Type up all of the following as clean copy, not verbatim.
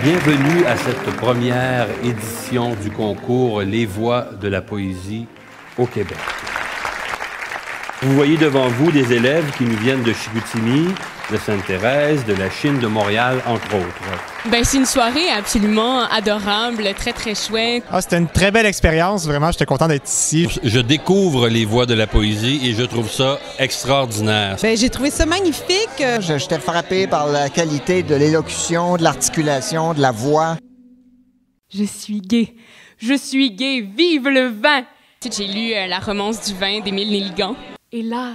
Bienvenue à cette première édition du concours Les Voix de la poésie au Québec. Vous voyez devant vous des élèves qui nous viennent de Chicoutimi, de Sainte-Thérèse, de la Chine, de Montréal, entre autres. Ben, c'est une soirée absolument adorable, très, très chouette. C'était une très belle expérience. Vraiment, j'étais content d'être ici. Je découvre les voix de la poésie et je trouve ça extraordinaire. Ben, j'ai trouvé ça magnifique. J'étais frappé par la qualité de l'élocution, de l'articulation, de la voix. Je suis gay. Je suis gay. Vive le vin! J'ai lu La romance du vin d'Émile Nelligan. Et l'art.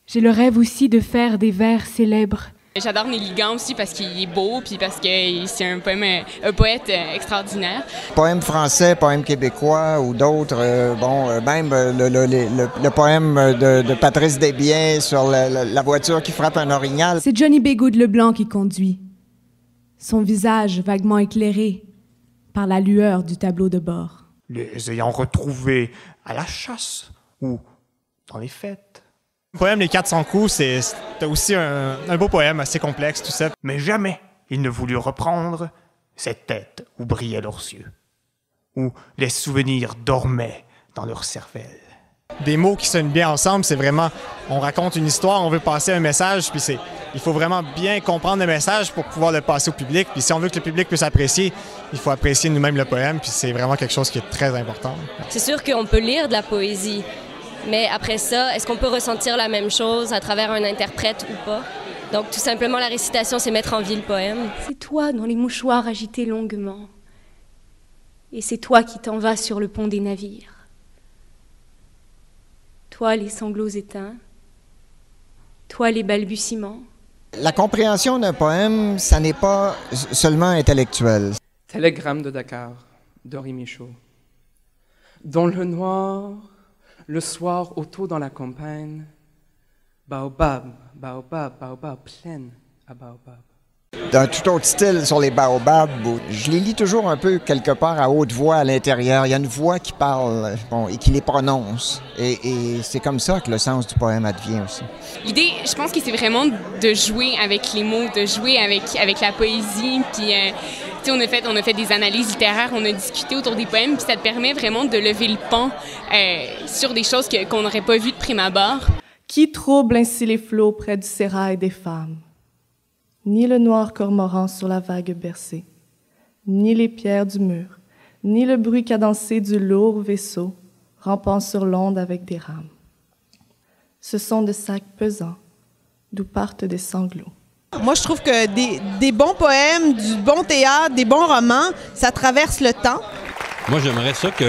J'ai le rêve aussi de faire des vers célèbres. J'adore Nelligan aussi parce qu'il est beau puis parce que c'est un poète extraordinaire. Poèmes français, poèmes québécois ou d'autres, même le poème de Patrice Desbiens sur la voiture qui frappe un orignal. C'est Johnny Bégoud Leblanc qui conduit. Son visage vaguement éclairé par la lueur du tableau de bord. Les ayant retrouvés à la chasse ou dans les fêtes. Le poème Les 400 coups, c'est aussi un beau poème, assez complexe, tout ça. Mais jamais ils ne voulurent reprendre cette tête où brillaient leurs yeux, où les souvenirs dormaient dans leur cervelle. Des mots qui sonnent bien ensemble, c'est vraiment, on raconte une histoire, on veut passer un message, puis il faut vraiment bien comprendre le message pour pouvoir le passer au public. Puis si on veut que le public puisse apprécier, il faut apprécier nous-mêmes le poème, puis c'est vraiment quelque chose qui est très important. C'est sûr qu'on peut lire de la poésie, mais après ça, est-ce qu'on peut ressentir la même chose à travers un interprète ou pas? Donc tout simplement, la récitation, c'est mettre en vie le poème. C'est toi dans les mouchoirs agités longuement. Et c'est toi qui t'en vas sur le pont des navires. Toi, les sanglots éteints. Toi, les balbutiements. La compréhension d'un poème, ça n'est pas seulement intellectuel. Télégramme de Dakar, d'Henri Michaud. Dans le noir, le soir, auto dans la campagne, baobab, baobab, baobab, plaine à baobab. D'un tout autre style sur les baobabs, je les lis toujours un peu quelque part à haute voix à l'intérieur. Il y a une voix qui parle et qui les prononce. Et c'est comme ça que le sens du poème advient aussi. L'idée, je pense que c'est vraiment de jouer avec les mots, de jouer avec la poésie. Puis, on a fait des analyses littéraires, on a discuté autour des poèmes, puis ça te permet vraiment de lever le pan sur des choses qu'on n'aurait pas vues de prime abord. Qui trouble ainsi les flots près du sérail des femmes? Ni le noir cormoran sur la vague bercée, ni les pierres du mur, ni le bruit cadencé du lourd vaisseau rampant sur l'onde avec des rames. Ce sont de sacs pesants, d'où partent des sanglots. Moi, je trouve que des bons poèmes, du bon théâtre, des bons romans, ça traverse le temps. Moi, j'aimerais ça que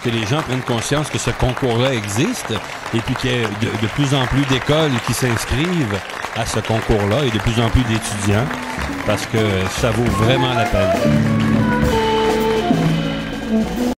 les gens prennent conscience que ce concours-là existe et puis qu'il y ait de plus en plus d'écoles qui s'inscrivent à ce concours-là et de plus en plus d'étudiants parce que ça vaut vraiment la peine.